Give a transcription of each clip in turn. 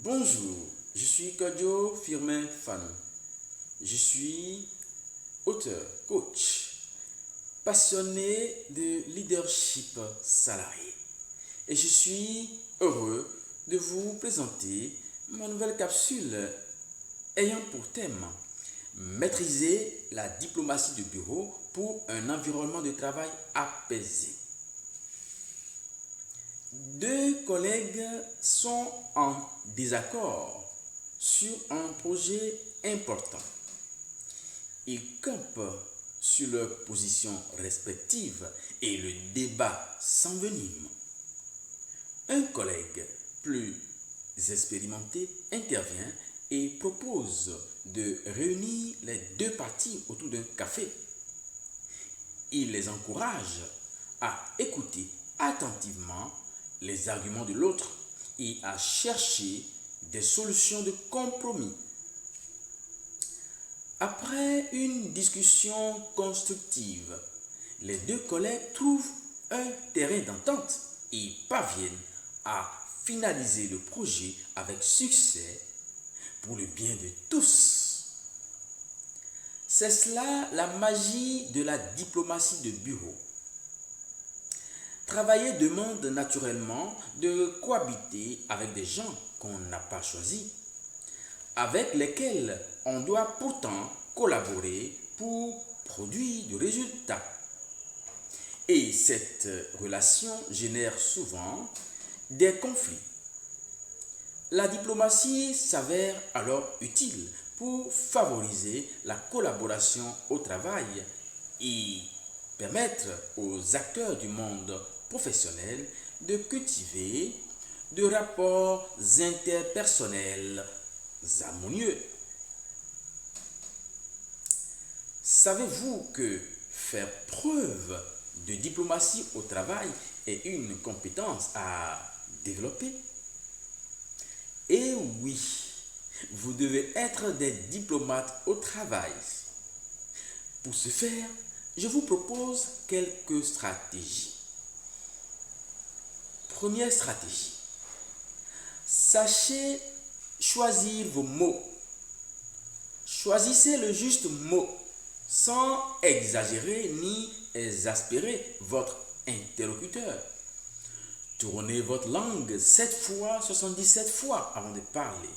Bonjour, je suis Kodjo Firmin Fanou. Je suis auteur, coach, passionné de leadership salarié. Et je suis heureux de vous présenter ma nouvelle capsule ayant pour thème maîtriser la diplomatie de bureau pour un environnement de travail apaisé. Deux collègues sont en désaccord sur un projet important. Ils campent sur leurs positions respectives et le débat s'envenime. Un collègue plus expérimenté intervient et propose de réunir les deux parties autour d'un café. Il les encourage à écouter attentivement les arguments de l'autre et à chercher des solutions de compromis. Après une discussion constructive, les deux collègues trouvent un terrain d'entente et parviennent à finaliser le projet avec succès pour le bien de tous. C'est cela la magie de la diplomatie de bureau. Travailler demande naturellement de cohabiter avec des gens qu'on n'a pas choisis, avec lesquels on doit pourtant collaborer pour produire du résultat. Et cette relation génère souvent des conflits. La diplomatie s'avère alors utile pour favoriser la collaboration au travail et permettre aux acteurs du monde professionnel de cultiver de rapports interpersonnels harmonieux. Savez-vous que faire preuve de diplomatie au travail est une compétence à développer? Et oui, vous devez être des diplomates au travail. Pour ce faire, je vous propose quelques stratégies. Première stratégie. Sachez choisir vos mots. Choisissez le juste mot sans exagérer ni exaspérer votre interlocuteur. Tournez votre langue 7 fois, 77 fois avant de parler.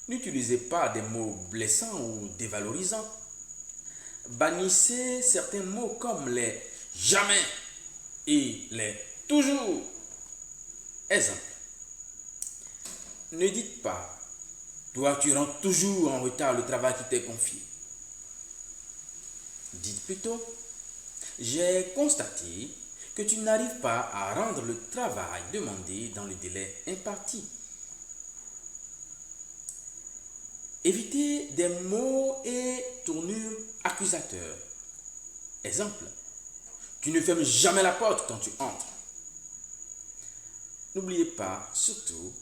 N'utilisez pas des mots blessants ou dévalorisants. Bannissez certains mots comme les jamais et les toujours. Exemple. Ne dites pas toi tu rends toujours en retard le travail qui t'est confié. Dites plutôt j'ai constaté que tu n'arrives pas à rendre le travail demandé dans le délai imparti. Évitez des mots et tournures accusateurs. Exemple, tu ne fermes jamais la porte quand tu entres. N'oubliez pas, surtout,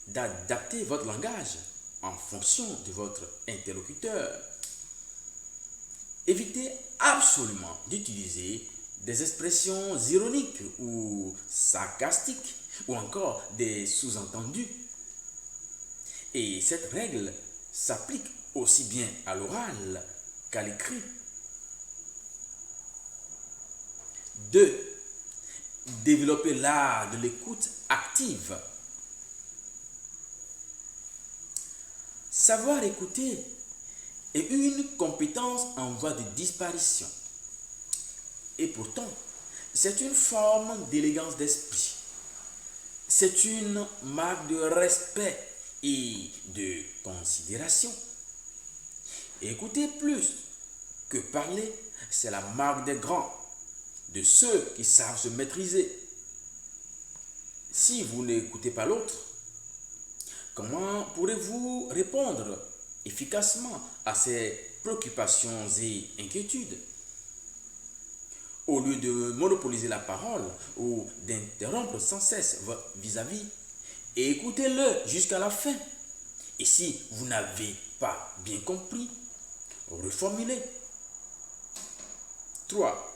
d'adapter votre langage en fonction de votre interlocuteur. Évitez absolument d'utiliser des expressions ironiques ou sarcastiques ou encore des sous-entendus. Et cette règle s'applique aussi bien à l'oral qu'à l'écrit. 2. Développer l'art de l'écoute active. Savoir écouter est une compétence en voie de disparition. Et pourtant, c'est une forme d'élégance d'esprit. C'est une marque de respect et de considération. Écouter plus que parler, c'est la marque des grands, de ceux qui savent se maîtriser. Si vous n'écoutez pas l'autre, comment pourrez-vous répondre efficacement à ses préoccupations et inquiétudes? Au lieu de monopoliser la parole ou d'interrompre sans cesse votre vis-à-vis, écoutez-le jusqu'à la fin. Et si vous n'avez pas bien compris, reformulez. 3.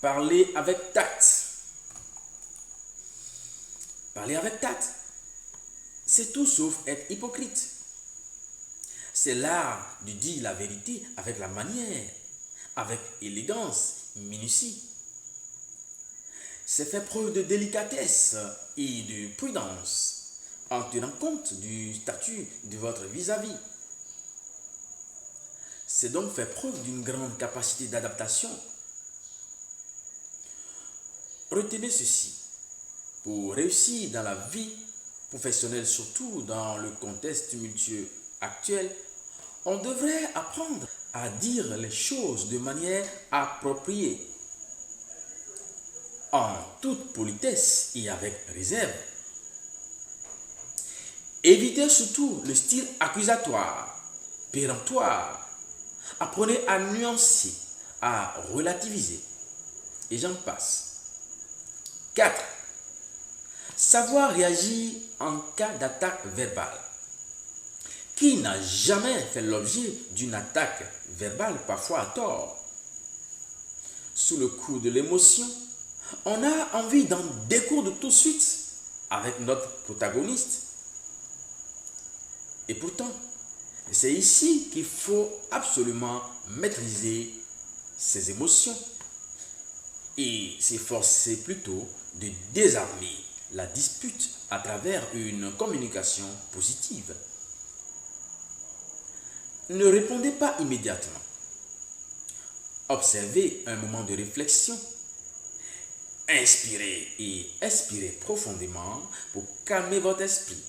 Parlez avec tact. Parlez avec tact. c'est tout sauf être hypocrite. C'est l'art de dire la vérité avec la manière, avec élégance, minutie. C'est faire preuve de délicatesse et de prudence en tenant compte du statut de votre vis-à-vis. C'est donc faire preuve d'une grande capacité d'adaptation. Retenez ceci. Pour réussir dans la vie professionnelle, surtout dans le contexte tumultueux actuel, on devrait apprendre à dire les choses de manière appropriée, en toute politesse et avec réserve. Évitez surtout le style accusatoire, péremptoire. Apprenez à nuancer, à relativiser. Et j'en passe. 4. Savoir réagir en cas d'attaque verbale. Qui n'a jamais fait l'objet d'une attaque verbale, parfois à tort? Sous le coup de l'émotion, on a envie d'en découdre tout de suite avec notre protagoniste. Et pourtant, c'est ici qu'il faut absolument maîtriser ses émotions et s'efforcer plutôt de désarmer la dispute à travers une communication positive. Ne répondez pas immédiatement. Observez un moment de réflexion. Inspirez et expirez profondément pour calmer votre esprit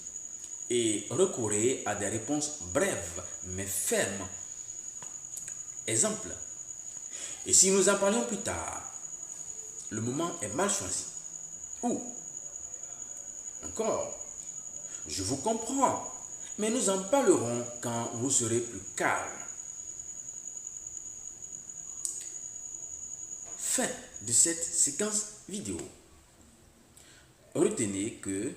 et recourez à des réponses brèves mais fermes. Exemple. Et si nous en parlions plus tard, le moment est mal choisi. Ou encore, je vous comprends, mais nous en parlerons quand vous serez plus calme. Fin de cette séquence vidéo. Retenez que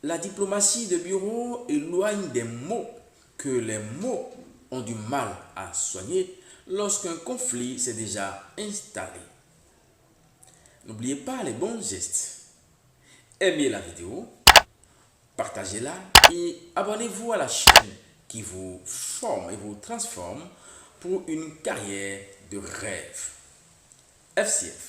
la diplomatie de bureau éloigne des mots que les mots ont du mal à soigner lorsqu'un conflit s'est déjà installé. N'oubliez pas les bons gestes. Aimez la vidéo, partagez-la et abonnez-vous à la chaîne qui vous forme et vous transforme pour une carrière de rêve. FCF.